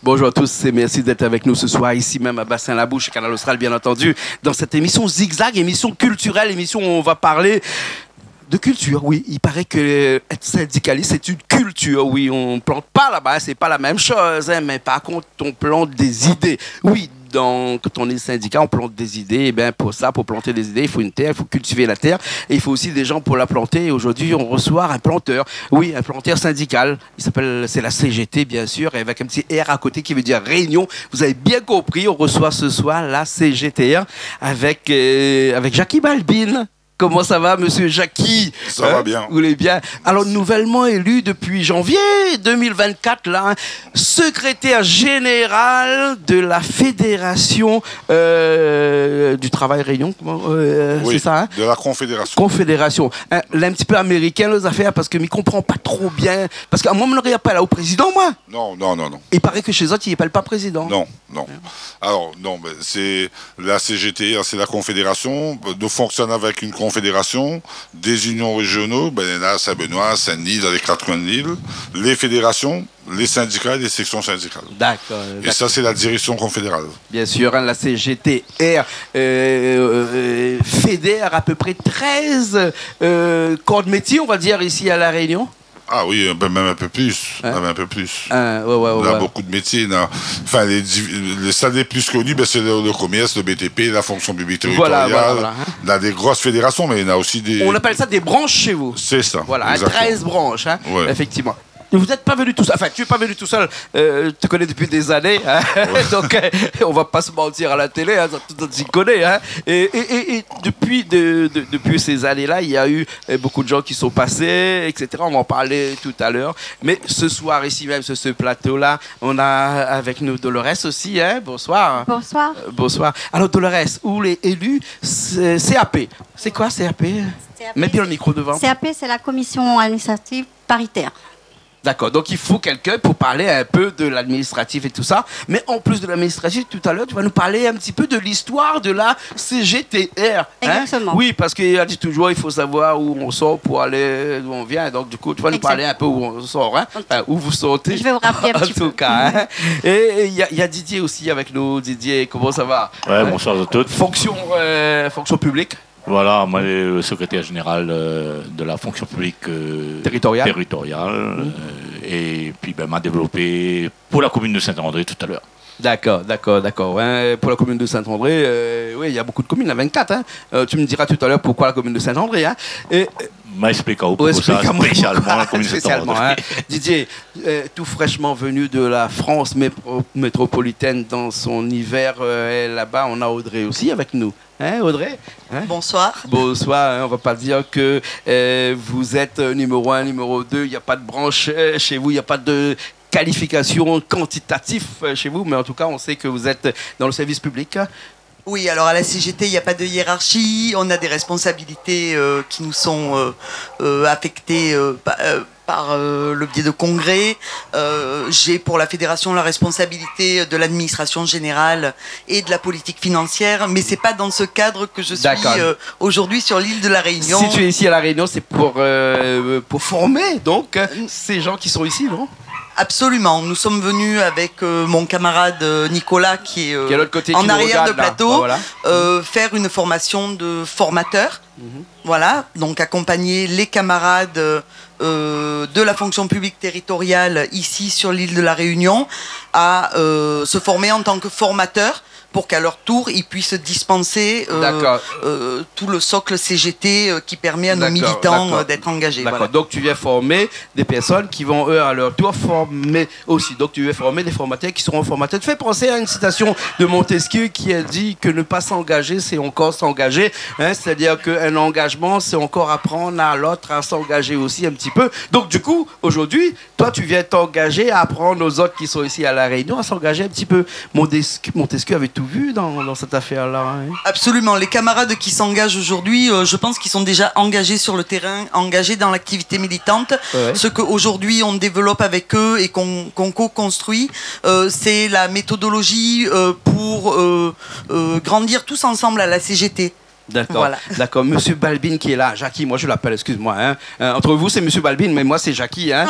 Bonjour à tous et merci d'être avec nous ce soir, ici même à Bassin-la-Bouche, Canal Austral, bien entendu, dans cette émission Zigzag, émission culturelle, émission où on va parler de culture. Oui, il paraît que être syndicaliste, c'est une culture. Oui, on plante pas là-bas, c'est pas la même chose, hein, mais par contre, on plante des idées. Oui, quand on est syndicat, on plante des idées. Et bien, pour ça, pour planter des idées, il faut une terre, il faut cultiver la terre. Et il faut aussi des gens pour la planter. Et aujourd'hui, on reçoit un planteur. Oui, un planteur syndical. C'est la CGT, bien sûr, et avec un petit R à côté qui veut dire Réunion. Vous avez bien compris, on reçoit ce soir la CGTR avec Jackie Balbine. Comment ça va, monsieur Jackie? Ça va bien. Vous allez bien. Alors, nouvellement élu depuis janvier 2024, là, secrétaire général de la Fédération du Travail Réunion. Oui, c'est ça, hein? De la Confédération. Confédération. Là, un petit peu américain, les affaires, parce que je ne comprends pas trop bien. Parce qu'à moi, je ne regarde pas là au président, moi. Non. Il paraît que chez eux, ils n'appellent pas président. Non. Alors, non, c'est la CGT, c'est la Confédération. Nous fonctionnons avec une confédération, des unions régionaux, là, Saint-Benoît, Saint-Denis, dans les 4 coins de l'île, les fédérations, les syndicats et les sections syndicales. D'accord. Et ça, c'est la direction confédérale. Bien sûr, hein, la CGTR fédère à peu près 13 corps de métier, on va dire, ici à La Réunion. Ah oui, même un peu plus. Hein? Même un peu plus. Ouais, on a beaucoup de métiers. Enfin, les salles les plus connus, c'est le commerce, le BTP, la fonction publique territoriale. Voilà. On a des grosses fédérations, mais il y en a aussi des... On appelle ça des branches chez vous. C'est ça. Voilà, 13 branches, hein, ouais. Effectivement. Vous n'êtes pas venu tout seul. Enfin, tu n'es pas venu tout seul. Je te connais depuis des années. Hein. Ouais. Donc, on ne va pas se mentir à la télé. Hein. Tout le monde s'y connaît. Hein. Et depuis ces années-là, il y a eu beaucoup de gens qui sont passés, etc. On va en parler tout à l'heure. Mais ce soir, ici même, sur ce plateau-là, on a avec nous Dolores aussi. Hein. Bonsoir. Bonsoir. Bonsoir. Alors, Dolores, où les élus CAP. C'est quoi CAP? Mets bien le micro devant. CAP, c'est la commission administrative paritaire. D'accord, donc il faut quelqu'un pour parler un peu de l'administratif et tout ça. Mais en plus de l'administratif, tout à l'heure, tu vas nous parler un petit peu de l'histoire de la CGTR. Exactement. Oui, parce qu'il a dit toujours, il faut savoir où on sort pour aller d'où on vient. Donc du coup, tu vas nous parler un peu où on sort, hein? Enfin, où vous sortez. Je vais vous rappeler un petit peu. En tout cas. Hein? Et il y a Didier aussi avec nous. Didier, comment ça va? Ouais, bonsoir à tous. Fonction publique. Voilà, moi, le secrétaire général de la fonction publique territoriale. Et puis, m'a développé pour la commune de Saint-André tout à l'heure. D'accord. Ouais, pour la commune de Saint-André, oui, il y a beaucoup de communes, il y en a 24. Hein. Tu me diras tout à l'heure pourquoi la commune de Saint-André. Hein. M'explique-moi pour ça, spécialement la commune de Saint-André. Hein. Didier, tout fraîchement venu de la France métropolitaine dans son hiver, là-bas, on a Audrey aussi avec nous. Hein, Audrey? Hein? Bonsoir. Bonsoir, hein, on ne va pas dire que vous êtes numéro 1, numéro 2, il n'y a pas de branche chez vous, il n'y a pas de qualification quantitative chez vous, mais en tout cas, on sait que vous êtes dans le service public. Oui, alors à la CGT, il n'y a pas de hiérarchie, on a des responsabilités qui nous sont affectées par le biais de congrès. J'ai pour la fédération la responsabilité de l'administration générale et de la politique financière, mais c'est pas dans ce cadre que je suis aujourd'hui sur l'île de la Réunion. Si tu es ici à la Réunion, c'est pour former donc ces gens qui sont ici, non? Absolument. Nous sommes venus avec mon camarade Nicolas, qui est en arrière de plateau, faire une formation de formateur. Voilà, donc accompagner les camarades de la fonction publique territoriale ici sur l'île de la Réunion à se former en tant que formateurs, pour qu'à leur tour, ils puissent dispenser tout le socle CGT qui permet à nos militants d'être engagés. D'accord, voilà. donc tu viens former des personnes qui vont, eux, à leur tour, former aussi. Donc tu viens former des formateurs qui seront formateurs. Tu fais penser à une citation de Montesquieu qui a dit que ne pas s'engager, c'est encore s'engager. Hein, c'est-à-dire qu'un engagement, c'est encore apprendre à l'autre à s'engager aussi un petit peu. Donc du coup, aujourd'hui, toi, tu viens t'engager à apprendre aux autres qui sont ici à La Réunion à s'engager un petit peu. Montesquieu avait tout vu dans cette affaire-là. Hein. Absolument. Les camarades qui s'engagent aujourd'hui, je pense qu'ils sont déjà engagés sur le terrain, engagés dans l'activité militante. Ouais. Ce qu'aujourd'hui on développe avec eux et qu'on co-construit, c'est la méthodologie pour grandir tous ensemble à la CGT. D'accord. Voilà. D'accord. Monsieur Balbine qui est là. Jackie, moi je l'appelle, excuse-moi. Hein. Entre vous, c'est Monsieur Balbine, mais moi c'est Jackie. Hein.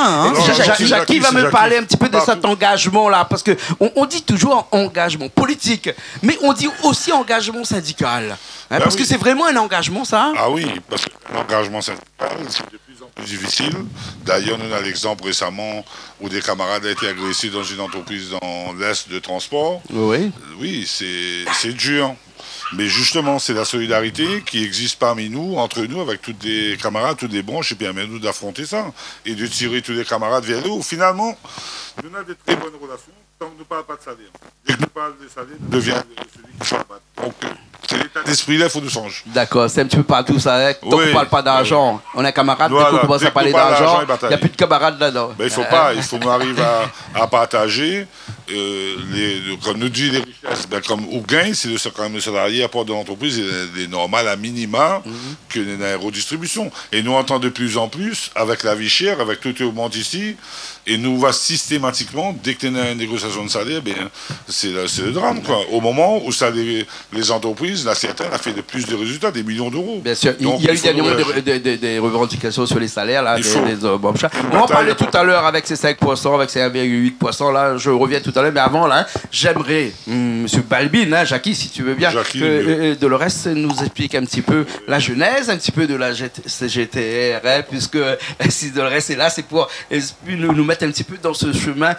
Jackie va me parler un petit peu de cet engagement-là. Parce qu'on dit toujours engagement politique, mais on dit aussi engagement syndical. Hein, parce que c'est vraiment un engagement, ça. Ah oui, parce que l'engagement syndical, c'est de plus en plus difficile. D'ailleurs, on a l'exemple récemment où des camarades ont été agressés dans une entreprise dans l'Est de transport. Oui. Oui, c'est dur. Mais justement, c'est la solidarité qui existe parmi nous, entre nous, avec tous les camarades, toutes les branches, et puis permet-nous d'affronter ça et de tirer tous les camarades vers le haut. Finalement, nous avons de très bonnes relations tant que nous ne parlons pas de salaire. Dès que nous parlons de salaire, nous devions celui qui s'en bat. Donc, c'est l'état d'esprit là, il faut nous changer. D'accord, c'est un petit peu partout ça. Hein. Tant qu'on ne parle pas d'argent, on est camarades, voilà, dès qu'on commence à parler d'argent, il n'y a plus de camarades là-dedans. Ben, il faut pas, il faut nous arriver à partager. Comme nous dit les richesses, ben, comme au gain, c'est quand même le salarié apporte de l'entreprise est normal à minima que la redistribution. Et nous entendons de plus en plus, avec la vie chère, avec tout le monde ici, et nous va systématiquement, dès que tu as une négociation de salaire, ben, c'est le drame. Quoi. Au moment où ça, les entreprises, là, certaines, a fait de plus de résultats, des millions d'euros. Bien sûr, donc, il y a eu dernièrement des revendications sur les salaires. Là, on en parlait tout à l'heure avec ces 5%, avec ces 1,8%. Là, je reviens tout à l'heure, mais avant, là, j'aimerais, Monsieur Balbine, hein, Jackie, si tu veux bien, que Dolores nous explique un petit peu la genèse, un petit peu de la CGTR, hein, puisque si Dolores est là, c'est pour nous mettre un petit peu dans ce chemin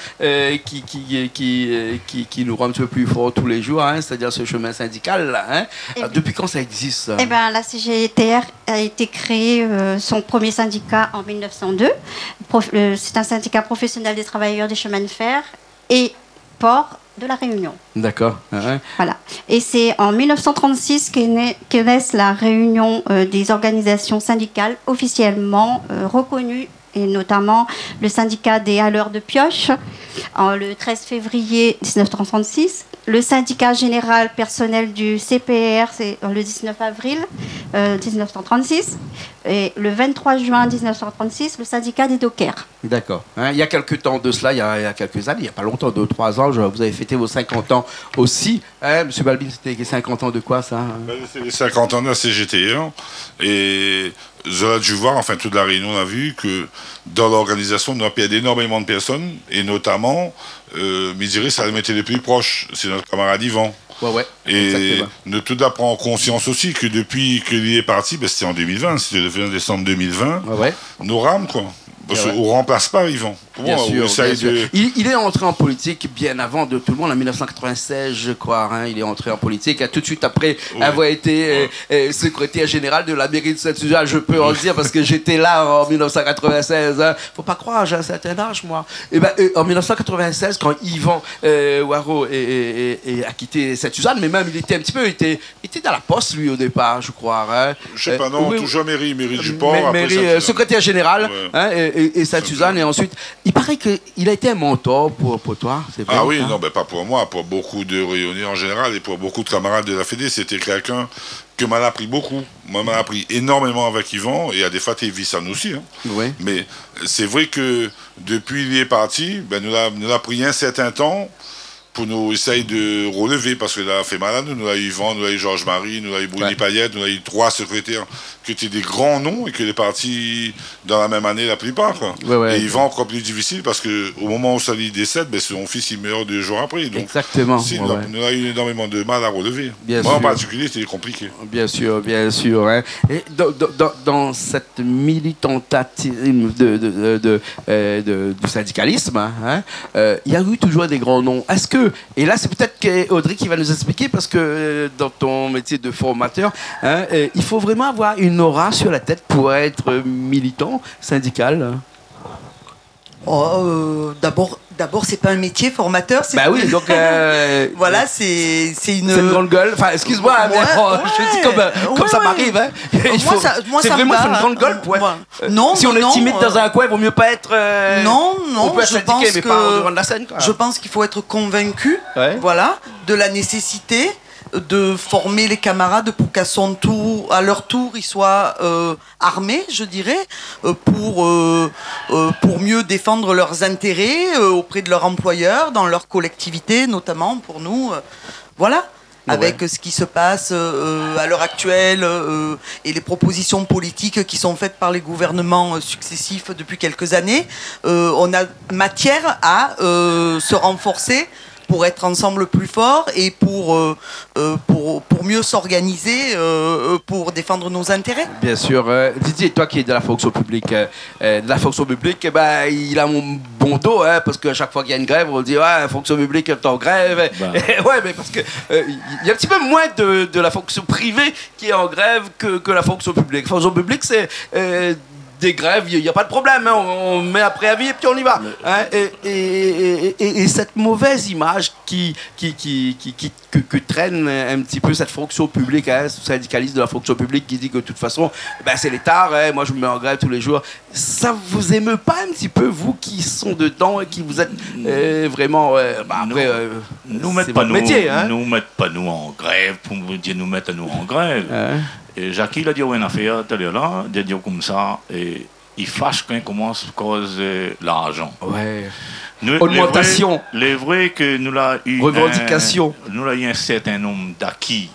qui nous rend un petit peu plus forts tous les jours, hein, c'est-à-dire ce chemin syndical. Là, hein. Depuis quand ça existe? Eh bien, la CGTR a été créée, son premier syndicat en 1902. C'est un syndicat professionnel des travailleurs des chemins de fer et ports de la Réunion. D'accord. Voilà. Et c'est en 1936 qu'est naisse la réunion des organisations syndicales officiellement reconnues, et notamment le syndicat des haleurs de pioche, le 13 février 1936. Le syndicat général personnel du CPR, c'est le 19 avril 1936. Et le 23 juin 1936, le syndicat des dockers. D'accord. Hein, il y a quelques temps de cela, il y a quelques années, il n'y a pas longtemps, 2-3 ans, vous avez fêté vos 50 ans aussi. Hein, Monsieur Balbine, c'était les 50 ans de quoi, ça? C'est les 50 ans de la CGTR. Et vous avez dû voir, enfin toute la Réunion a vu que dans l'organisation, nous avons énormément de personnes, et notamment, Midiri, ça m'était les plus proches, c'est notre camarade Yvan. Ouais, et nous tout prendre conscience aussi que depuis qu'il est parti, ben c'était en 2020, c'était le 20 décembre 2020, nos rames, quoi. Parce qu'on ne remplace pas Yvan. Bien sûr. Il est entré en politique bien avant de tout le monde, en 1996, je crois. Hein, il est entré en politique tout de suite après avoir été secrétaire général de la mairie de Saint-Suzanne. Je peux en dire parce que j'étais là en 1996. Hein. Faut pas croire, j'ai un certain âge, moi. Et en 1996, quand Yvan Waro a quitté Saint-Suzanne, mais même il était un petit peu, il était dans la poste, lui, au départ, je crois. Hein. Je sais pas, non, toujours mairie du port. Mairie, secrétaire général. Hein, et Saint-Suzanne, et ensuite, il paraît qu'il a été un mentor pour toi, c'est vrai? Ah oui, non, ben pas pour moi, pour beaucoup de Réunionnais en général, et pour beaucoup de camarades de la Fédé, c'était quelqu'un que m'a appris beaucoup. Moi, m'a appris énormément avec Yvan, et à des fois, il vit ça nous aussi. Hein. Oui. Mais c'est vrai que depuis qu'il est parti, ben, nous a pris un certain temps pour nous essayer de relever, parce que là, fait mal à nous. Nous avons eu Yvan, nous avons eu Georges-Marie, nous avons eu Bruni Payette, nous avons eu 3 secrétaires qui étaient des grands noms et qui étaient partis dans la même année la plupart. Et Yvan, encore plus difficile, parce qu'au moment où Sally décède, ben, son fils il meurt 2 jours après. Donc, exactement. Nous avons eu énormément de mal à relever. Moi, en particulier, c'était compliqué. Bien sûr, bien sûr. Hein. Et dans cette militantisme du syndicalisme, hein, il y a eu toujours des grands noms. Est-ce que, et là c'est peut-être qu'Audrey qui va nous expliquer, parce que dans ton métier de formateur, hein, il faut vraiment avoir une aura sur la tête pour être militant syndical. D'abord, c'est pas un métier formateur. Bah oui, donc voilà, c'est une. C'est une grande gueule. Enfin, excuse-moi, mais je dis comme ça m'arrive. Hein. C'est vraiment une grande gueule. Non, si on est timide dans un coin, il vaut mieux pas être. Non, on peut être syndiqué, mais pas devant de la scène. Quoi. Je pense qu'il faut être convaincu, voilà, de la nécessité de former les camarades pour qu'à leur tour, ils soient armés, je dirais, pour mieux défendre leurs intérêts auprès de leur employeur, dans leur collectivité, notamment pour nous. Voilà. avec ce qui se passe à l'heure actuelle et les propositions politiques qui sont faites par les gouvernements successifs depuis quelques années. On a matière à se renforcer pour être ensemble plus forts et pour mieux s'organiser, pour défendre nos intérêts. Bien sûr. Didier, toi qui es de la fonction publique, il a mon bon dos, hein, parce qu'à chaque fois qu'il y a une grève, on dit ouais, fonction publique est en grève. Ouais, mais parce que il y a un petit peu moins de la fonction privée qui est en grève que la fonction publique. La fonction publique, c'est des grèves, il n'y a pas de problème, hein, on met un préavis et puis on y va. Hein, et cette mauvaise image que traîne un petit peu cette fonction publique, hein, ce syndicaliste de la fonction publique qui dit que de toute façon, c'est l'État, hein, moi je me mets en grève tous les jours. Ça vous émeut pas un petit peu, vous qui sont dedans et qui vous êtes vraiment... nous mettent pas métier, hein. Nous mettent pas nous en grève, pour vous dire nous mettre nous en grève. Et Jackie il a dit une affaire tout à l'heure là, de dire comme ça, et il fâche quand il commence à cause l'argent. Ouais. Augmentation. Les vrais que nous l'avons eu. Revendication. Nous l'avons eu un certain nombre d'acquis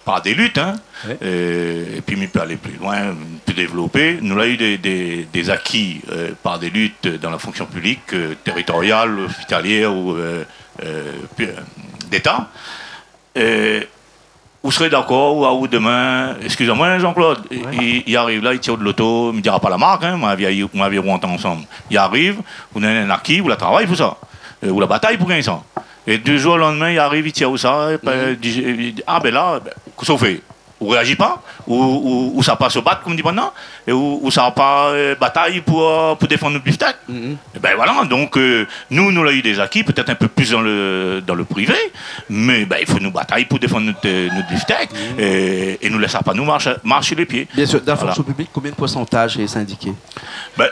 par des luttes, hein. Ouais. Et puis il peut aller plus loin, plus développer. Nous l'avons eu des acquis par des luttes dans la fonction publique, territoriale, hospitalière ou d'État. Vous serez d'accord ou demain, excusez-moi Jean-Claude, ouais. il arrive là, il tire de l'auto, il ne me dira pas la marque, hein, on m'avait rouanté ensemble. Il arrive, vous avez un acquis, vous la travaillez pour ça, vous la bataille pour gagner ça. Et 2 jours au lendemain, il arrive, il tire où ça, il dit, ah ben là, qu'est-ce qu'on fait? Ou réagit pas, ou ça passe au bat, comme dit maintenant, et ou ça n'a pas bataille pour défendre notre beefsteak. Et ben voilà, donc nous l'avons eu des acquis, peut-être un peu plus dans le privé, mais il faut nous batailler pour défendre notre beefsteak, et nous ne laissons pas nous marcher les pieds. Bien sûr, dans la fonction publique, combien de pourcentage est syndiqué?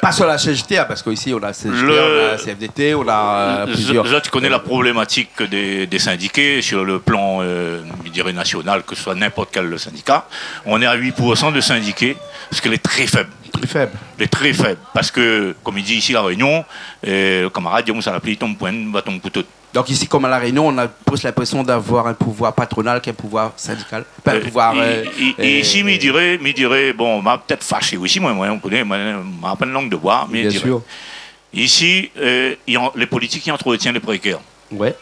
Pas sur la CGT, parce qu'ici on a CGT, on a CFDT, on a plusieurs... Là, tu connais la problématique des syndiqués sur le plan, je dirais, national, que ce soit n'importe quel syndicat. On est à 8% de syndiqués, ce qui est très faible. Très faible. Il est très faible. Parce que, comme il dit ici à la Réunion, le camarade dit ça l'appelle ton point, bâton pour tout. Donc ici, comme à la Réunion, on a plus l'impression d'avoir un pouvoir patronal qu'un pouvoir syndical. Pas un pouvoir... ici, il dirait, bon, on m'a peut-être fâché aussi, moi, on connaît, m'a pas une langue de bois, mais bien sûr. Ici, les politiques, ils entretiennent les précaires. Ouais.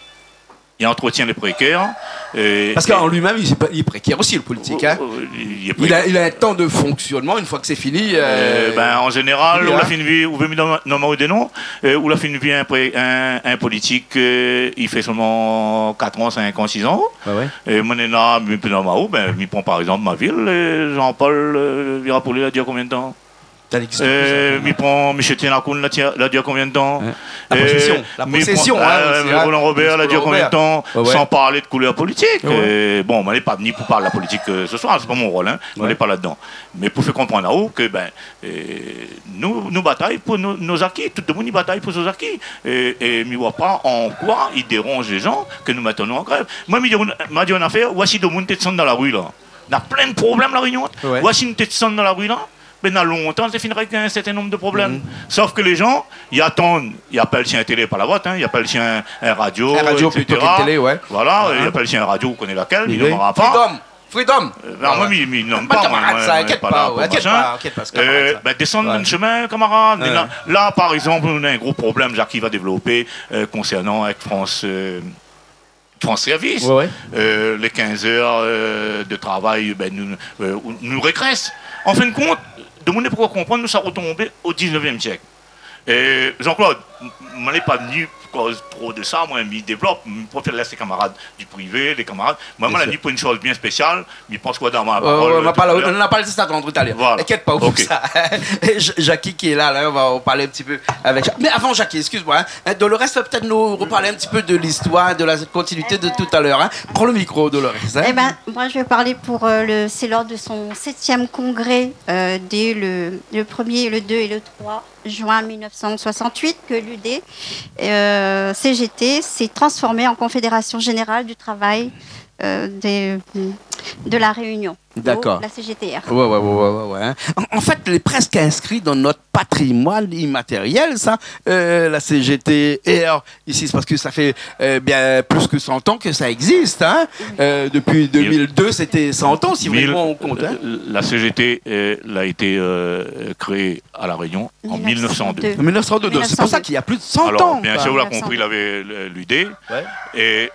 Il entretient les précaires. Parce qu'en lui-même, il est précaire aussi, le politique. Hein. Il a un temps de fonctionnement, une fois que c'est fini. En général, on a fait une vie, on veut nommer des noms, on a fait une vie un politique, il fait seulement 4 ans, 5 ans, 6 ans. Ouais. Et maintenant, il prend par exemple ma ville, Jean-Paul Virapoli, il a dit combien de temps? Il prend Michel Tienakoun, il a dit combien de temps? La possession. Roland Robert, il a dit combien de temps? Sans parler de couleur politique. Bon, on n'est pas venu pour parler de la politique ce soir, c'est pas mon rôle, hein. On n'est pas là-dedans. Mais pour faire comprendre à vous que nous bataillons pour nos acquis, tout le monde y bataille pour ses acquis. Et je ne vois pas en quoi il dérange les gens que nous mettons en grève. Moi, je m'a dit une affaire, voici deux monde qui sont dans la rue là. On a plein de problèmes la Réunion. Voici une tête dans la rue là. Mais dans longtemps, ça finirait avec un certain nombre de problèmes. Sauf que les gens, ils attendent, ils appellent le chien télé par la voix, ils appellent le chien un radio, plutôt qu'une télé, ouais. Voilà, ils appellent le chien un radio, vous connaissez laquelle, il ne n'aura pas. Freedom. Moi, il n'aime pas. Inquiète pas. Descendre d'un chemin, camarade. Là, par exemple, on a un gros problème, Jacques, qui va développer concernant avec France Service. Les 15 heures de travail nous régressent. En fin de compte, demandez pourquoi comprendre, nous sommes retombés au 19e siècle. Et Jean-Claude, je n'ai pas venu cause trop de ça, moi, je développe, je préfère laisser les camarades du privé, les camarades. Moi, je dis pour une chose bien spéciale, mais je pense quoi dans ma parole. On n'a pas le ça contre italien. Voilà. T'inquiète pas, pour ça. Jackie qui est là, on va en parler un petit peu avec Jackie. Mais avant Jackie, excuse-moi, Dolores va peut-être nous reparler un petit peu de l'histoire, de la continuité de tout à l'heure. Prends le micro, Dolores. Moi, je vais parler c'est lors de son 7e congrès, dès le 1er, le 2 et le 3 juin 1968, que l'UD CGT s'est transformée en Confédération Générale du Travail de la Réunion. D'accord. La CGTR. Ouais. En fait, elle est presque inscrite dans notre patrimoine immatériel, ça, la CGTR. Ici, c'est parce que ça fait bien plus que 100 ans que ça existe. Hein. Depuis 2002, c'était 100 ans, si vraiment on compte. Hein. La CGT a été créée à La Réunion en 1902. 1902. C'est pour ça qu'il y a plus de 100 Alors, ans. Bien sûr, vous l'avez compris, il avait l'UD. Ouais. Et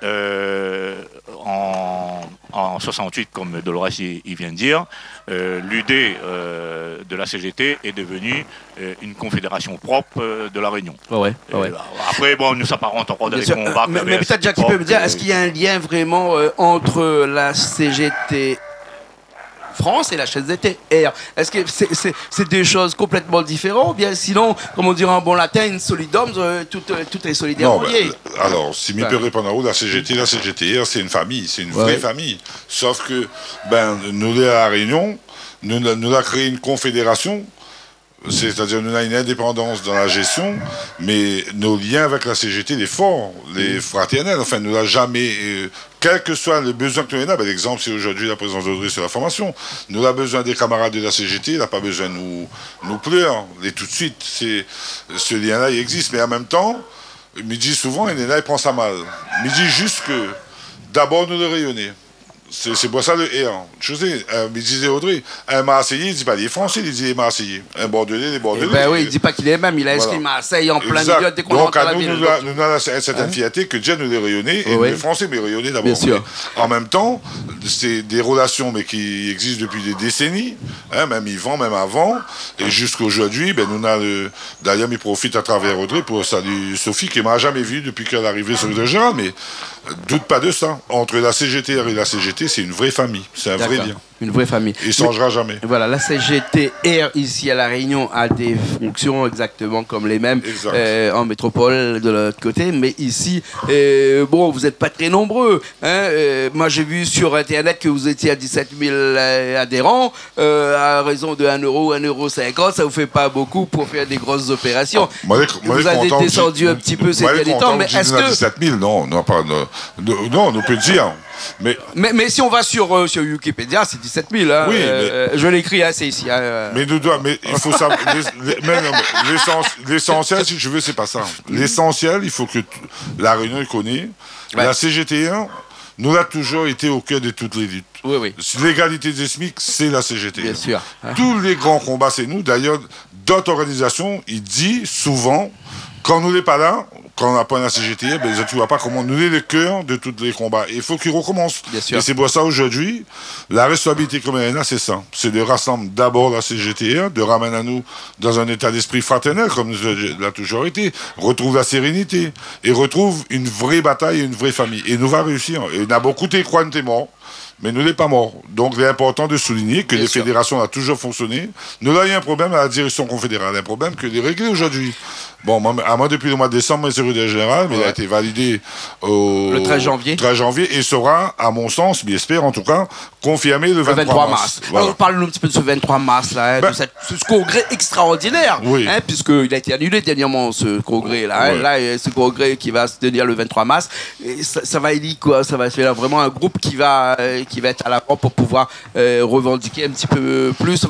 en 68, comme Dolores il vient de dire, l'UD de la CGT est devenue une confédération propre de la Réunion. Après, bon, nous s'apparente encore dans les combats. Mais peut-être Jacques peut me dire, est-ce qu'il y a un lien vraiment entre la CGT France et la CGTR? Est-ce que c'est deux choses complètement différentes? Bien sinon, comme on dirait en bon latin, in solidum, tout est solidaire. Alors, si je peux répondre à vous, la CGT, la CGTR, c'est une famille, c'est une vraie famille. Sauf que, nous, à La Réunion, nous avons créé une confédération. C'est-à-dire nous avons une indépendance dans la gestion, mais nos liens avec la CGT, les forts, les fraternels, enfin, nous n'avons jamais, quel que soit le besoin que nous avons, l'exemple, c'est aujourd'hui la présence d'Audrey sur la formation, nous avons besoin des camarades de la CGT, il n'a pas besoin de nous pleurer, et tout de suite, ce lien-là, il existe, mais en même temps, il me dit souvent, il prend ça mal. Il me dit juste que, d'abord, nous le rayonner. C'est pour ça le R. Je sais, il disait Audrey, un Marseillais, il ne dit pas les Français, il dit les Marseillais. Un Bordelais, les Bordelais. Oui, il ne dit pas qu'il est même, il a inscrit Marseille en plein milieu dès qu'on rentre dans la ville. Donc, nous avons cette fierté que Dieu nous les rayonner, et les Français, mais rayonner d'abord. Bien sûr. En même temps, c'est des relations mais qui existent depuis des décennies, même Yvan, même avant, et jusqu'à aujourd'hui, nous avons, d'ailleurs, il profite à travers Audrey pour saluer Sophie, qui ne m'a jamais vu depuis qu'elle est arrivée sur le Gérald, mais doute pas de ça. Entre la CGTR et la CGT, c'est une vraie famille, c'est un vrai lien. Une vraie famille. Il ne changera jamais. Voilà, la CGTR ici à La Réunion a des fonctions exactement comme les mêmes en métropole de l'autre côté, mais ici, vous n'êtes pas très nombreux. Moi, j'ai vu sur Internet que vous étiez à 17 000 adhérents, à raison de 1 euro, 1,50 €, ça vous fait pas beaucoup pour faire des grosses opérations. Vous avez descendu un petit peu ces derniers temps, mais est-ce que... 17 000, non, on peut dire. Mais si on va sur Wikipédia, c'est 17 000. Hein, oui, je l'écris, c'est ici. Mais il faut savoir. L'essentiel, si je veux, c'est pas ça. L'essentiel, il faut que la Réunion le connaisse. La CGT1, nous a toujours été au cœur de toutes les luttes. Oui. L'égalité des SMIC, c'est la CGT1. Bien sûr. Tous les grands combats, c'est nous. D'ailleurs, d'autres organisations, ils disent souvent, quand nous n'est pas là, quand on n'a pas la CGT, tu ne vois pas comment nous est le cœur de tous les combats. Et il faut qu'ils recommencent. Et c'est pour ça aujourd'hui, la responsabilité comme elle a, c'est ça. C'est de rassembler d'abord la CGT, de ramener à nous dans un état d'esprit fraternel, comme nous l'a toujours été, retrouve la sérénité et retrouve une vraie bataille et une vraie famille. Et nous va réussir. Et on a beaucoup de croix, nous morts. Mais nous n'est pas mort. Donc, il est important de souligner que les fédérations ont toujours fonctionné. Nous, là, il y a un problème à la direction confédérale. Un problème que les régler aujourd'hui. Bon, moi, depuis le mois de décembre, c'est le général, mais il a été validé le 13 janvier. 13 janvier et sera, à mon sens, mais j'espère en tout cas, confirmé le 23 mars. Voilà. Alors, parle-nous un petit peu de ce 23 mars, là, de ce congrès extraordinaire. Oui. Puisqu'il a été annulé dernièrement, ce congrès-là. Là, ce congrès qui va se tenir le 23 mars. Et ça va être quoi? Ça va faire vraiment un groupe qui va être à l'avant pour pouvoir revendiquer un petit peu plus.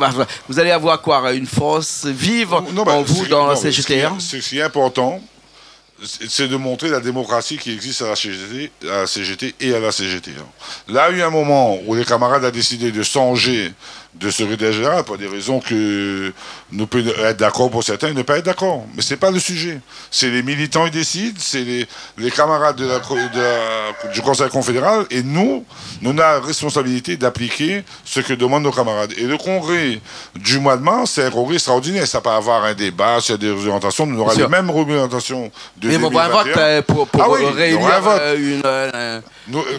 Vous allez avoir quoi? Une force vive en vous dans la CGTR? Ce qui est important, c'est de montrer la démocratie qui existe à la CGT et à la CGT. Là, il y a eu un moment où les camarades ont décidé de changer de secrétaire général pour des raisons que nous pouvons être d'accord pour certains et ne pas être d'accord. Mais ce n'est pas le sujet. C'est les militants qui décident, c'est les camarades du Conseil confédéral et nous avons la responsabilité d'appliquer ce que demandent nos camarades. Et le congrès du mois de mars, c'est un congrès extraordinaire. Ça peut avoir un débat sur des orientations. Nous aurons les mêmes orientations de 2021. Mais on va un vote pour réélire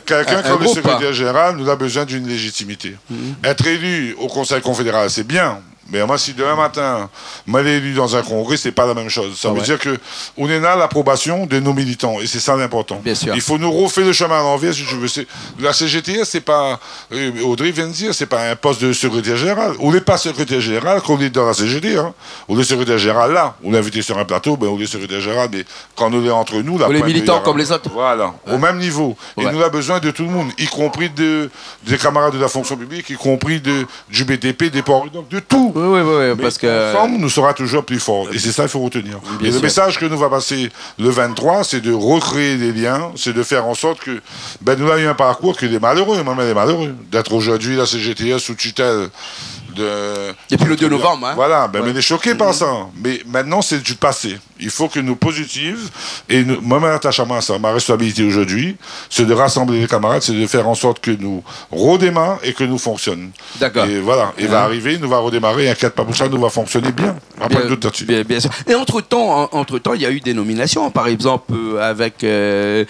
quelqu'un comme le secrétaire général, nous a besoin d'une légitimité. Être élu au Conseil confédéral, c'est bien, Mais moi, si demain matin, moi, élu dans un congrès, c'est pas la même chose. Ça veut dire que on est là l'approbation de nos militants. Et c'est ça l'important. Bien sûr. Il faut nous refaire le chemin à l'envers, si tu veux. La CGTS, c'est pas, Audrey vient de dire, c'est pas un poste de secrétaire général. On n'est pas secrétaire général quand on est dans la CGT. Hein. On est secrétaire général là. On est invité sur un plateau, ben on est secrétaire général, mais quand on est entre nous, là. On est militants comme les autres. Voilà, au même niveau. Et nous avons besoin de tout le monde, y compris des camarades de la fonction publique, y compris du BTP, des ports, donc de tout. Oui, parce que... Ensemble, nous sera toujours plus fort. Et c'est ça qu'il faut retenir. Et le message que nous va passer le 23, c'est de recréer des liens, c'est de faire en sorte que nous avons eu un parcours que des malheureux, même des malheureux, d'être aujourd'hui la CGTS sous tutelle depuis le 2 novembre. Hein. Voilà, mais on est choqués par ça. Mais maintenant, c'est du passé. Il faut que nous positives, et moi, mon attachement à ça, ma responsabilité aujourd'hui, c'est de rassembler les camarades, c'est de faire en sorte que nous redémarrons et que nous fonctionnions. D'accord. Et voilà, il va arriver, nous va redémarrer, inquiète pas pour ça, nous va fonctionner bien. Après, doute là-dessus. Bien sûr. Et entre-temps, il y a eu des nominations, par exemple, avec le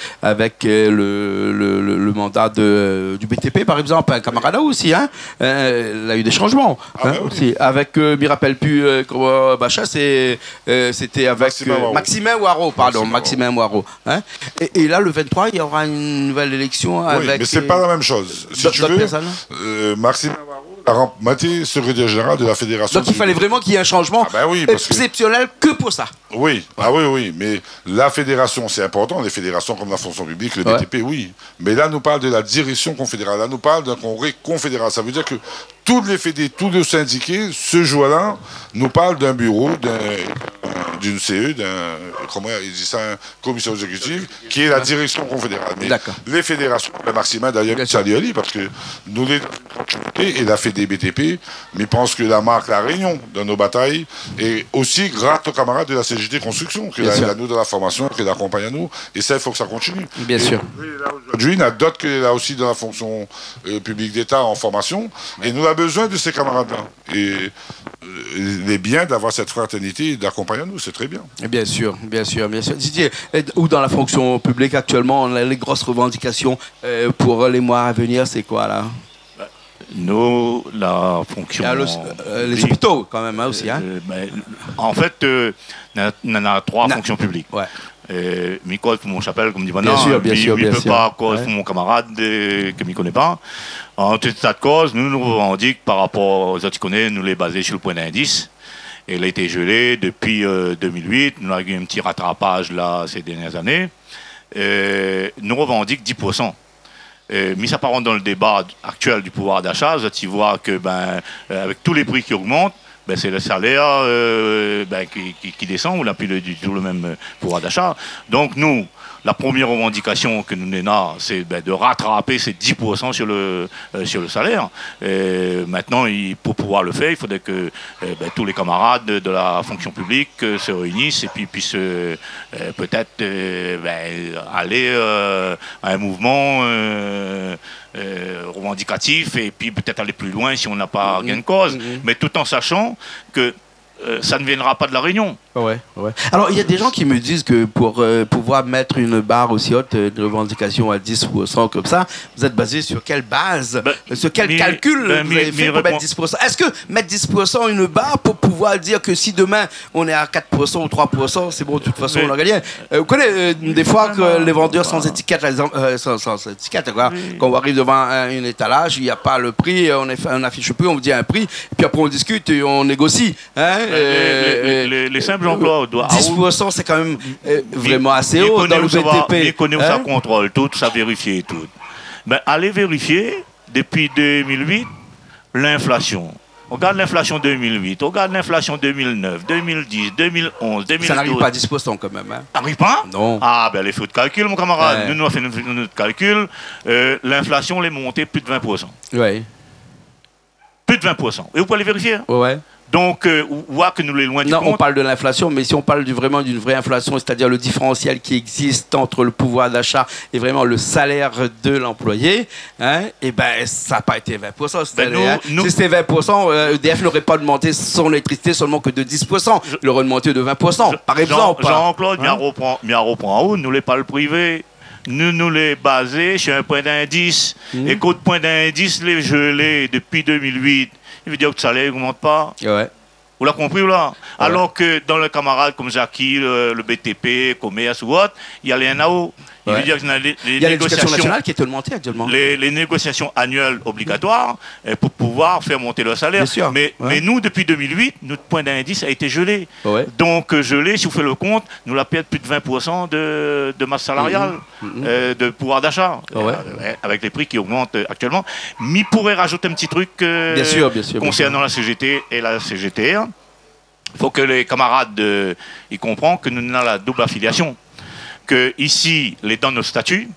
mandat du BTP, par exemple, un camarade aussi, hein, il a eu des changements. Aussi. Avec, je ne me rappelle plus, Bacha, c'était avec Maximin Ouaro, pardon, Maximin Ouaro. Hein. Et là, le 23, il y aura une nouvelle élection avec... Oui, mais ce n'est pas la même chose. Si tu veux, Maximin Ouaro a remplacé secrétaire général de la fédération. Donc il fallait vraiment qu'il y ait un changement exceptionnel que pour ça. Oui, oui, mais la fédération, c'est important, les fédérations comme la fonction publique, le BTP, oui. Mais là, nous parle de la direction confédérale, là, nous parle d'un congrès confédéral. Ça veut dire que tous les fédés, tous les syndiqués, ce jour-là, nous parlent d'un bureau, d'une CE, comment il dit ça, une commission exécutive, qui est la direction confédérale. Mais les fédérations, le Maximin d'ailleurs, salut Ali, parce que nous les et la Fédé BTP, mais pense que la marque La Réunion dans nos batailles est aussi grâce aux camarades de la CGT Construction, qui est là, nous dans la formation, qui l'accompagne à nous, et ça, il faut que ça continue. Bien sûr. Aujourd'hui, il y en a d'autres qui sont là aussi dans la fonction publique d'État en formation, et nous avons besoin de ces camarades-là. Et il est bien d'avoir cette fraternité et d'accompagner nous, c'est très bien. Bien sûr. Didier, ou dans la fonction publique actuellement, les grosses revendications pour les mois à venir, c'est quoi là? Nous, la fonction... les hôpitaux quand même aussi. Hein? En fait, il y en a 3 fonctions publiques. Ouais. Micole pour mon chapelle, comme dit maintenant, il ne peut pas cause pour mon camarade que je ne connais pas. En tout état de cause, nous revendiquons par rapport aux autres qui connaissent, nous les basés sur le point d'indice. Elle a été gelée depuis 2008. Nous avons eu un petit rattrapage là ces dernières années. Nous revendiquons 10%. Mais ça part dans le débat actuel du pouvoir d'achat. Tu vois que avec tous les prix qui augmentent, c'est le salaire qui descend, on n'a plus du tout le même pouvoir d'achat. Donc nous, la première revendication que nous avons, c'est de rattraper ces 10% sur le salaire. Maintenant, pour pouvoir le faire, il faudrait que tous les camarades de la fonction publique se réunissent et puis puissent peut-être aller à un mouvement revendicatif et puis peut-être aller plus loin si on n'a pas gain de cause, mais tout en sachant que ça ne viendra pas de la Réunion. Ouais. Alors, il y a des gens qui me disent que pour pouvoir mettre une barre aussi haute de revendication à 10% comme ça, vous êtes basé sur quelle base, sur quel calcul vous avez fait pour mettre 10%? Est-ce que mettre 10% une barre pour pouvoir dire que si demain on est à 4% ou 3%, c'est bon, de toute façon on a gagné? Vous connaissez des fois que les vendeurs sans étiquette, sans étiquette, quand on arrive devant un étalage, il n'y a pas le prix, on affiche plus, on vous dit un prix, puis après on discute et on négocie. Hein? Les simples emplois doivent... 10%, c'est quand même vraiment assez haut dans le BTP. Mais connaît où ça contrôle tout, ça vérifie tout. Allez vérifier, depuis 2008, l'inflation. Regarde l'inflation 2008, regarde l'inflation 2009, 2010, 2011, 2012. Ça n'arrive pas à 10% quand même. Hein. N'arrive pas? Non. Ah, les fautes de calcul, mon camarade. Nous avons fait notre calcul. L'inflation est montée plus de 20%. Oui. Plus de 20%. Et vous pouvez aller vérifier? Ouais. Donc, voit que nous les loin du compte. Non, on parle de l'inflation, mais si on parle vraiment d'une vraie inflation, c'est-à-dire le différentiel qui existe entre le pouvoir d'achat et vraiment le salaire de l'employé, hein, ça n'a pas été 20%. Si c'était 20%, EDF n'aurait pas demandé son électricité seulement que de 10%. Il aurait demandé de 20%, par exemple. Jean-Claude, bien reprend où nous les pas le privé. Nous les basés sur un point d'indice. Et qu'au point d'indice, les gelés depuis 2008, il veut dire que le salaire n'augmente pas. Ouais. Vous l'avez compris ou là? Ouais. Alors que dans les camarades comme Jackie, le BTP, Commerce ou autre, il y a les NAO. Il veut dire qu'il y a l'éducation nationale qui est augmentée actuellement. Les négociations annuelles obligatoires pour pouvoir faire monter le salaire. Bien sûr. Mais nous, depuis 2008, notre point d'indice a été gelé. Ouais. Donc gelé, si vous faites le compte, nous la perdons plus de 20% de masse salariale, de pouvoir d'achat, avec les prix qui augmentent actuellement. Mais il pourrait rajouter un petit truc concernant la CGT et la CGTR. Il faut que les camarades ils comprennent que nous avons la double affiliation. Que ici, dans nos statuts,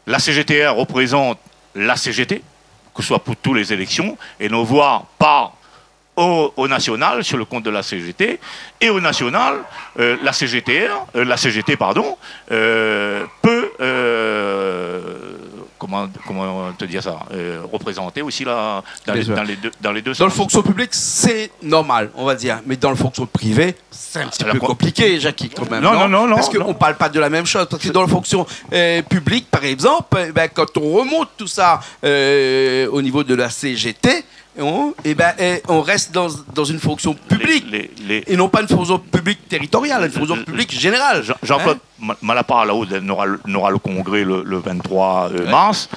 la CGTR représente la CGT, que ce soit pour toutes les élections, et nos voix partent au national sur le compte de la CGT, et au national, la CGT peut, comment te dire ça, représenter aussi dans les deux sens. Dans le fonction publique, c'est normal, on va dire, mais dans le fonction privée, c'est un petit peu compliqué, Jackie, quand même. Non. Parce qu'on ne parle pas de la même chose. Parce que dans la fonction publique, par exemple, quand on remonte tout ça au niveau de la CGT, on reste dans une fonction publique et non pas une fonction publique territoriale, une fonction publique générale. Jean-Claude Malapart, là-haut, n'aura le congrès le 23 mars.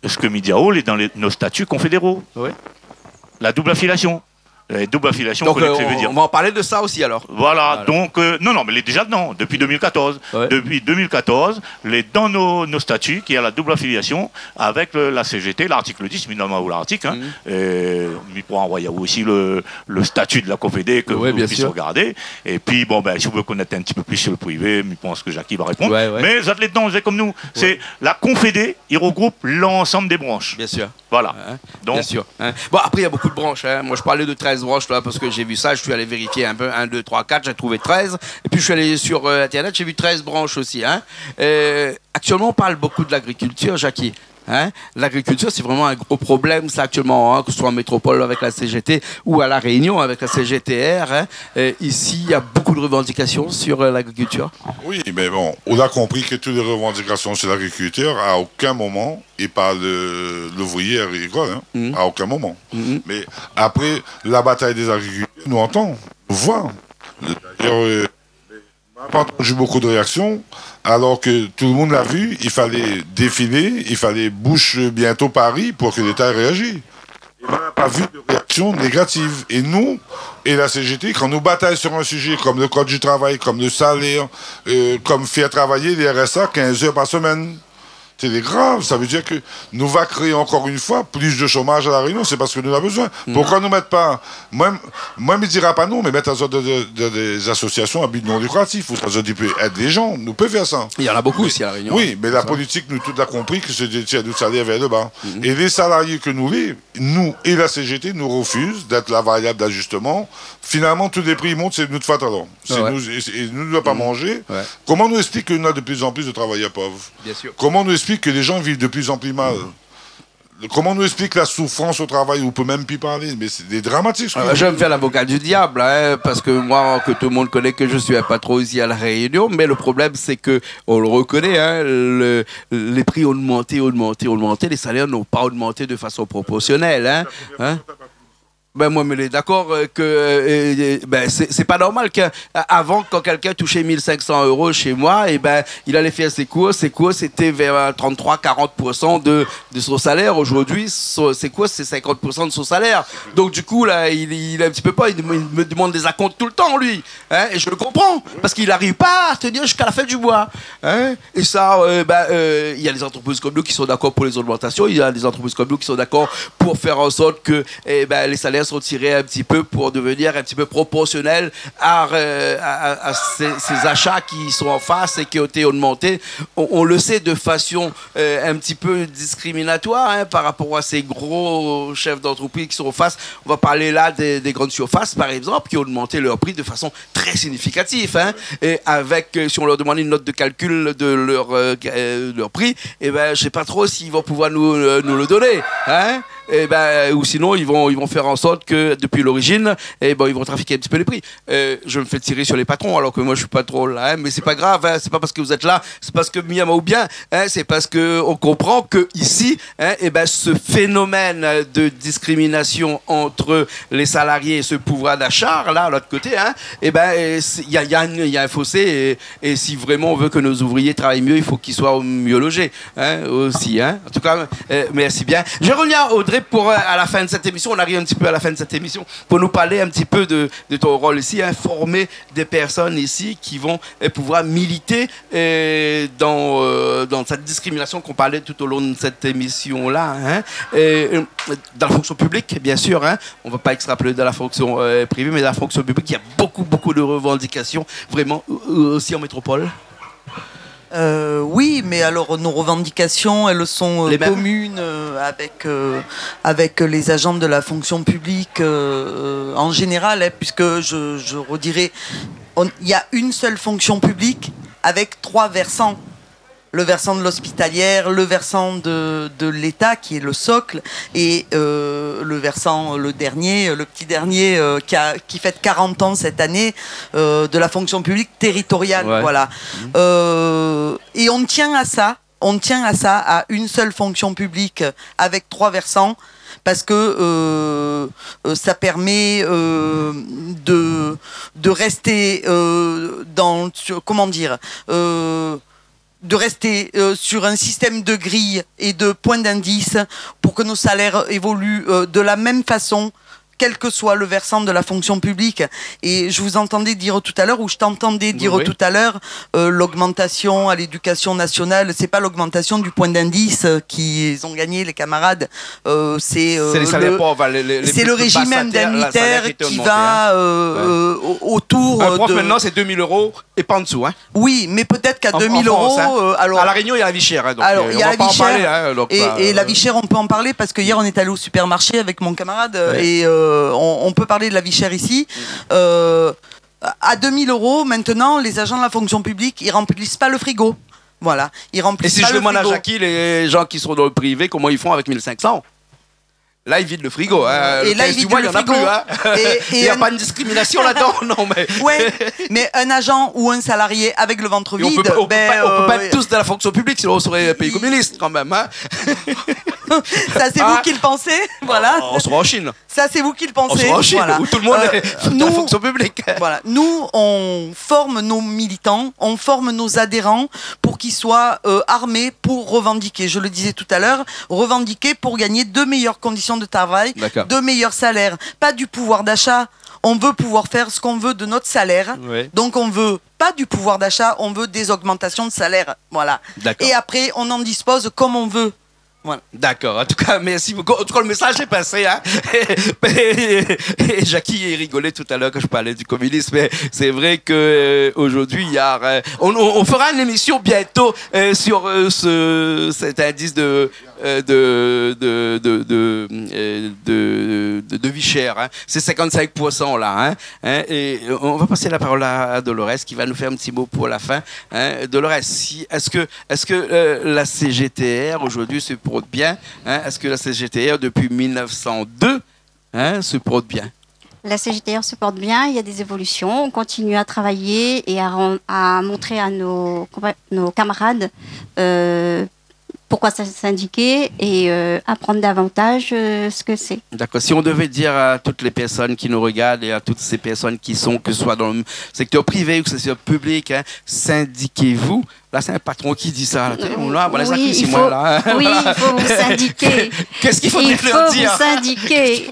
Ce que Midiao est dans nos statuts confédéraux. Oui. La double affiliation. Double affiliation, donc, on va en parler de ça aussi alors. Voilà. Donc, non, mais déjà non, depuis 2014. Ouais. Depuis 2014, dans nos statuts, qui a la double affiliation avec la CGT, l'article 10, ou l'article, il pourra envoyer aussi le statut de la Confédé que vous puissiez regarder. Et puis, si vous voulez connaître un petit peu plus sur le privé, je pense que Jackie va répondre. Mais vous êtes dedans, vous êtes comme nous. C'est la Confédé, il regroupe l'ensemble des branches. Bien sûr. Voilà. Donc, bien sûr. Bon, après, il y a beaucoup de branches. Moi, je parlais de 13 branches là, parce que j'ai vu ça. Je suis allé vérifier un peu. 1, 2, 3, 4. J'ai trouvé 13. Et puis, je suis allé sur Internet. J'ai vu 13 branches aussi. Actuellement, on parle beaucoup de l'agriculture, Jackie. L'agriculture, c'est vraiment un gros problème, ça, actuellement, que ce soit en métropole avec la CGT ou à La Réunion avec la CGTR. Ici, il y a beaucoup de revendications sur l'agriculture. Oui, mais bon, on a compris que toutes les revendications sur l'agriculture, à aucun moment, et par l'ouvrier agricole, à aucun moment. Mais après, la bataille des agriculteurs, nous entendons, nous voit. D'ailleurs, j'ai entendu beaucoup de réactions, alors que tout le monde l'a vu, il fallait défiler, il fallait boucher bientôt Paris pour que l'État réagisse. On n'a pas vu de réaction négative. Et nous, et la CGT, quand nous bataillons sur un sujet comme le code du travail, comme le salaire, comme faire travailler les RSA 15 heures par semaine, c'est grave. Ça veut dire que nous va créer encore une fois plus de chômage à La Réunion. C'est parce que nous en avons besoin. Pourquoi nous mettre pas... Moi, je ne dirais pas non, mais mettre des associations à but non lucratif. Ou ça peut aider les gens. Nous pouvons faire ça. Il y en a beaucoup aussi à La Réunion. Oui, mais la politique, nous tous a compris que c'est du salaire vers le bas. Et les salariés que nous et la CGT, nous refusent d'être la variable d'ajustement. Finalement, tous les prix montent, c'est nous de faute alors. Nous ne devons pas manger. Comment nous explique qu'on a de plus en plus de travailleurs pauvres? Bien sûr. Comment nous explique que les gens vivent de plus en plus mal? Comment nous explique la souffrance au travail? On ne peut même plus parler, mais c'est des dramatiques. Je vais me faire l'avocat du diable, parce que moi, que tout le monde connaît que je suis pas trop ici à La Réunion, mais le problème, c'est que on le reconnaît, les prix ont augmenté, les salaires n'ont pas augmenté de façon proportionnelle. Moi, je suis d'accord que c'est pas normal qu'avant, quand quelqu'un touchait 1500 € chez moi, il allait faire ses courses. Ses courses, c'était vers 33-40% de son salaire. Aujourd'hui, ses courses, c'est 50% de son salaire. Donc, du coup, là, il est un petit peu pas. Il me demande des acomptes tout le temps, lui. Et je le comprends. Parce qu'il n'arrive pas à tenir jusqu'à la fin du mois. Et ça, il y a des entreprises comme nous qui sont d'accord pour les augmentations. Il y a des entreprises comme nous qui sont d'accord pour faire en sorte que les salaires sont tirés un petit peu pour devenir un petit peu proportionnels à ces achats qui sont en face et qui ont été augmentés. On le sait de façon un petit peu discriminatoire par rapport à ces gros chefs d'entreprise qui sont en face. On va parler là des grandes surfaces, par exemple, qui ont augmenté leur prix de façon très significative. Et avec, si on leur demandait une note de calcul de leur prix, je ne sais pas trop s'ils vont pouvoir nous le donner. ou sinon ils vont faire en sorte que depuis l'origine, ils vont trafiquer un petit peu les prix. Je me fais tirer sur les patrons alors que moi je suis pas trop là, mais c'est pas grave, hein, c'est pas parce que vous êtes là, c'est parce que Miyama ou bien, hein, c'est parce que on comprend que ici, hein, ce phénomène de discrimination entre les salariés et ce pouvoir d'achat là à l'autre côté, hein, il y a un fossé et si vraiment on veut que nos ouvriers travaillent mieux, il faut qu'ils soient mieux logés, hein, aussi, hein. En tout cas, merci bien. Je reviens Audrey à la fin de cette émission. On arrive un petit peu à la fin de cette émission pour nous parler un petit peu de ton rôle ici, informer des personnes ici qui vont pouvoir militer dans cette discrimination qu'on parlait tout au long de cette émission-là, hein. Dans la fonction publique, bien sûr, hein. On ne va pas extrapoler de la fonction privée, mais dans la fonction publique, il y a beaucoup de revendications, vraiment, aussi en métropole. Oui, mais alors nos revendications, elles sont communes avec les agents de la fonction publique en général, hein, puisque je redirais, il y a une seule fonction publique avec 3 versants. Le versant de l'hospitalière, le versant de l'État qui est le socle et le versant, le petit dernier qui fête 40 ans cette année de la fonction publique territoriale. Ouais. Voilà. Et on tient à ça, à une seule fonction publique avec 3 versants. Parce que ça permet de rester de rester sur un système de grille et de points d'indice pour que nos salaires évoluent de la même façon, quel que soit le versant de la fonction publique. Et je vous entendais dire tout à l'heure, ou je t'entendais dire tout à l'heure, l'augmentation à l'éducation nationale, c'est pas l'augmentation du point d'indice qu'ils ont gagné, les camarades. C'est les salaires pauvres, c'est le régime indemnitaire qui va autour un prof, maintenant, c'est 2000 € et pas en dessous. Hein. Oui, mais peut-être qu'à 2000 €... Hein. Alors, à La Réunion, il y a la vie chère. Hein, donc, alors, il y a la vie chère. Hein, donc, et la vie chère, on peut en parler parce que hier, on est allé au supermarché avec mon camarade et... on peut parler de la vie chère ici. À 2000 € maintenant, les agents de la fonction publique, ils remplissent pas le frigo. Voilà, ils remplissent pas le frigo. Et si je demande à Jackie, les gens qui sont dans le privé, comment ils font avec 1500 ? Là, ils vident le frigo. Hein. Et là, ils vident le frigo. Il n'y a pas de discrimination là-dedans, non. Mais un agent ou un salarié avec le ventre vide... On peut pas être tous dans la fonction publique, sinon on serait un pays communiste quand même. Hein. Ça, c'est vous qui le pensez. Voilà. On sera en Chine. Ça, c'est vous qui le pensez. On sera en Chine, voilà. Où tout le monde est dans la fonction publique. Voilà. Nous, on forme nos militants, on forme nos adhérents pour qu'ils soient armés pour revendiquer. Je le disais tout à l'heure, revendiquer pour gagner de meilleures conditions de travail, de meilleurs salaires, pas du pouvoir d'achat. On veut pouvoir faire ce qu'on veut de notre salaire. Oui. Donc on veut pas du pouvoir d'achat, on veut des augmentations de salaire. Voilà. Et après, on en dispose comme on veut. Voilà. D'accord. En tout cas, merci beaucoup. En tout cas, le message est passé. Hein. Et Jackie rigolait tout à l'heure quand je parlais du communisme. Mais c'est vrai qu'aujourd'hui, on fera une émission bientôt sur cet indice de vie chère. Hein. C'est 55% là. Hein. Et on va passer la parole à Dolores qui va nous faire un petit mot pour la fin. Hein. Dolores, est-ce que la CGTR aujourd'hui se porte bien, hein? Est-ce que la CGTR depuis 1902 se porte bien? La CGTR se porte bien, il y a des évolutions, on continue à travailler et à montrer à nos camarades pourquoi syndiquer et apprendre davantage ce que c'est. D'accord. Si on devait dire à toutes les personnes qui nous regardent et à toutes ces personnes qui sont, que ce soit dans le secteur privé ou le secteur public, hein, syndiquez-vous. Là, c'est un patron qui dit ça. Oui, il faut vous syndiquer. Qu'est-ce qu'il faudrait leur dire? Il faut vous syndiquer.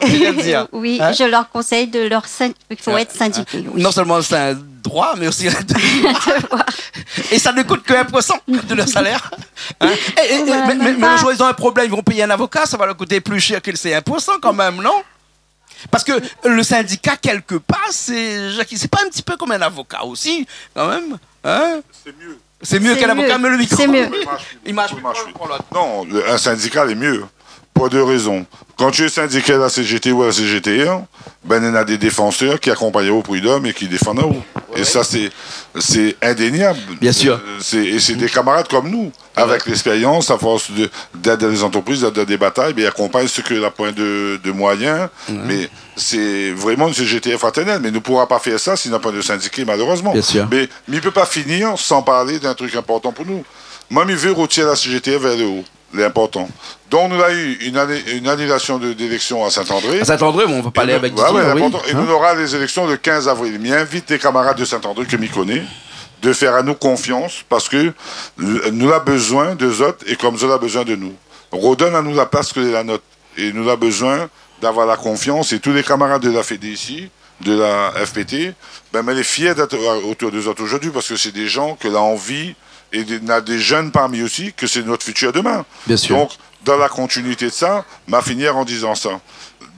Oui, hein? Je leur conseille il faut être syndiqué. Oui. Non seulement c'est un droit, mais aussi un devoir. Et ça ne coûte que 1% de leur salaire. Hein? Mais le jour où ils ont un problème, ils vont payer un avocat, ça va leur coûter plus cher que ces 1% quand même, non? Parce que le syndicat, quelque part, c'est pas un petit peu comme un avocat aussi, quand même. Hein? C'est mieux. C'est mieux qu'un avocat, mais le micro. C'est mieux. Non, un syndicat est mieux. Pour deux raisons. Quand tu es syndiqué à la CGT ou à la CGTR, ben, il y a des défenseurs qui accompagnent au prud'homme et qui défendent à vous. Et ça, c'est indéniable. Bien sûr. Et c'est des camarades comme nous, avec l'expérience, à force d'aide les entreprises, d'aide des batailles, ils accompagnent ceux qui ont la point de moyens. Mais c'est vraiment une CGT fraternelle. Mais il ne pourra pas faire ça s'il n'a pas de syndiqué, malheureusement. Bien sûr. Mais il ne peut pas finir sans parler d'un truc important pour nous. Moi, je veux retirer la CGT vers le haut. L'important. Donc, nous avons eu une annulation d'élection à Saint-André. À Saint-André, on va parler avec Didier. Et nous aurons les élections le 15 avril. Je invite les camarades de Saint-André que je connais de faire à nous confiance parce que nous avons besoin d'eux autres et comme eux avons besoin de nous. Redonne à nous la place que la nôtre. Et nous avons besoin d'avoir la confiance. Et tous les camarades de la FED ici, de la FPT, ben, elle est fière d'être autour d'eux autres aujourd'hui parce que c'est des gens que l'on envie. Et il y a des jeunes parmi aussi, que c'est notre futur demain. Bien sûr. Donc, dans la continuité de ça, ma finir en disant ça.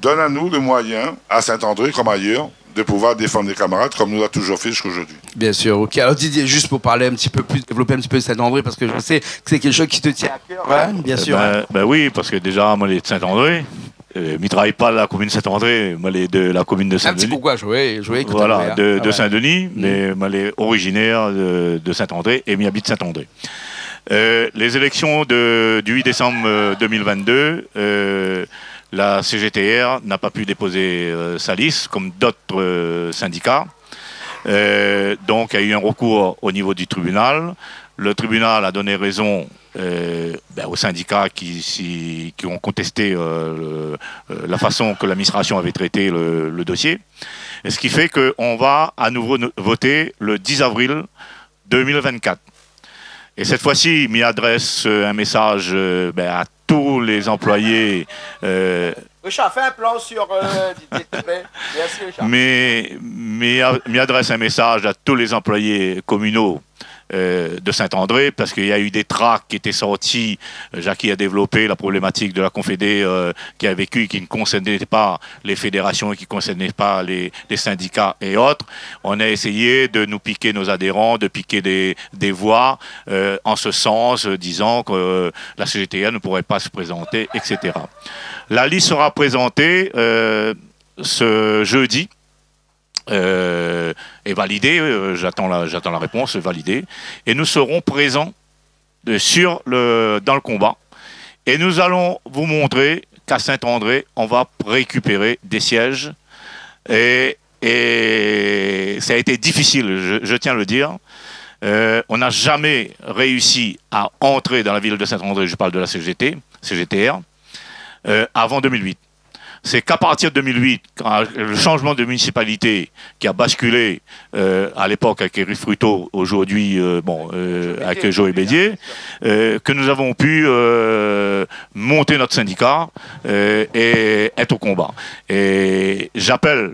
Donne à nous le moyen, à Saint-André comme ailleurs, de pouvoir défendre les camarades comme nous l'avons toujours fait jusqu'à aujourd'hui. Bien sûr, ok. Alors Didier, juste pour parler un petit peu plus, développer un petit peu Saint-André, parce que je sais que c'est quelque chose qui te tient à cœur, hein, bien sûr. Ben oui, parce que déjà, moi, les de Saint-André, je ne travaille pas à la commune de Saint-André, moi, les de la commune de Saint-Denis. Un petit pourquoi jouer voilà, de Saint-Denis, mais moi, les originaires de Saint-André et m'habite Saint-André. Les élections du 8 décembre 2022, la CGTR n'a pas pu déposer sa liste, comme d'autres syndicats. Donc, il y a eu un recours au niveau du tribunal. Le tribunal a donné raison aux syndicats qui ont contesté la façon que l'administration avait traité le dossier. Et ce qui fait qu'on va à nouveau voter le 10 avril 2024. Et cette fois-ci, m'y adresse un message à tous les employés. Richard, fais un plan sur Didier, s'il te plaît. Merci, Richard. Mais m'y adresse un message à tous les employés communaux de Saint-André, parce qu'il y a eu des tracts qui étaient sortis. Jackie a développé la problématique de la Confédé qui a vécu, qui ne concernait pas les fédérations, qui ne concernait pas les syndicats et autres. On a essayé de nous piquer nos adhérents, de piquer des voix en ce sens, disant que la CGTR ne pourrait pas se présenter, etc. La liste sera présentée ce jeudi. Est validé, j'attends la réponse, validée, et nous serons présents dans le combat, et nous allons vous montrer qu'à Saint-André, on va récupérer des sièges, et ça a été difficile, je tiens à le dire. On n'a jamais réussi à entrer dans la ville de Saint-André, je parle de la CGTR, avant 2008. C'est qu'à partir de 2008, quand le changement de municipalité qui a basculé à l'époque avec Éric Fruteau, aujourd'hui avec Joël Bédier, que nous avons pu monter notre syndicat et être au combat. Et j'appelle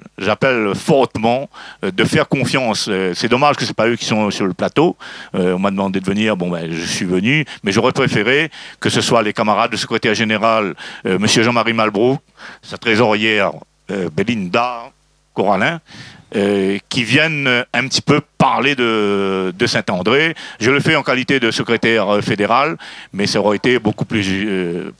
fortement de faire confiance. C'est dommage que ce n'est pas eux qui sont sur le plateau. On m'a demandé de venir, je suis venu, mais j'aurais préféré que ce soit les camarades, le secrétaire général, M. Jean-Marie Malbrook, sa trésorière Belinda Corallin, qui viennent un petit peu parler de Saint-André. Je le fais en qualité de secrétaire fédéral, mais ça aurait été beaucoup plus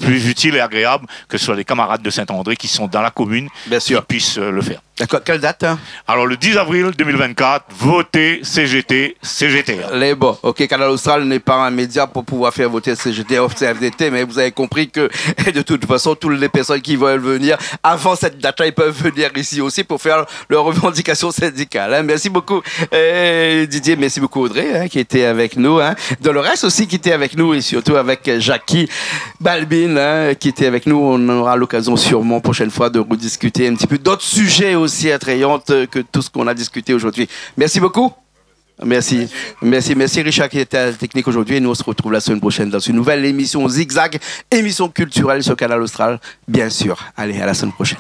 utile et agréable que ce soit les camarades de Saint-André qui sont dans la commune qui puissent le faire. D'accord. Quelle date, hein? Alors, le 10 avril 2024, votez CGT, CGTR. Les bon. OK, Canal Austral n'est pas un média pour pouvoir faire voter CGT ou CFDT, mais vous avez compris que, de toute façon, toutes les personnes qui veulent venir avant cette date-là, ils peuvent venir ici aussi pour faire leurs revendications syndicales. Hein. Merci beaucoup, Didier. Merci beaucoup, Audrey, qui était avec nous. Hein. Dans le reste aussi, qui était avec nous, et surtout avec Jackie Balbin, qui était avec nous. On aura l'occasion sûrement, prochaine fois, de rediscuter un petit peu d'autres sujets aussi attrayantes que tout ce qu'on a discuté aujourd'hui. Merci beaucoup. Merci Richard qui était à la technique aujourd'hui, et nous on se retrouve la semaine prochaine dans une nouvelle émission Zigzag, émission culturelle sur Canal Austral, bien sûr. Allez, à la semaine prochaine.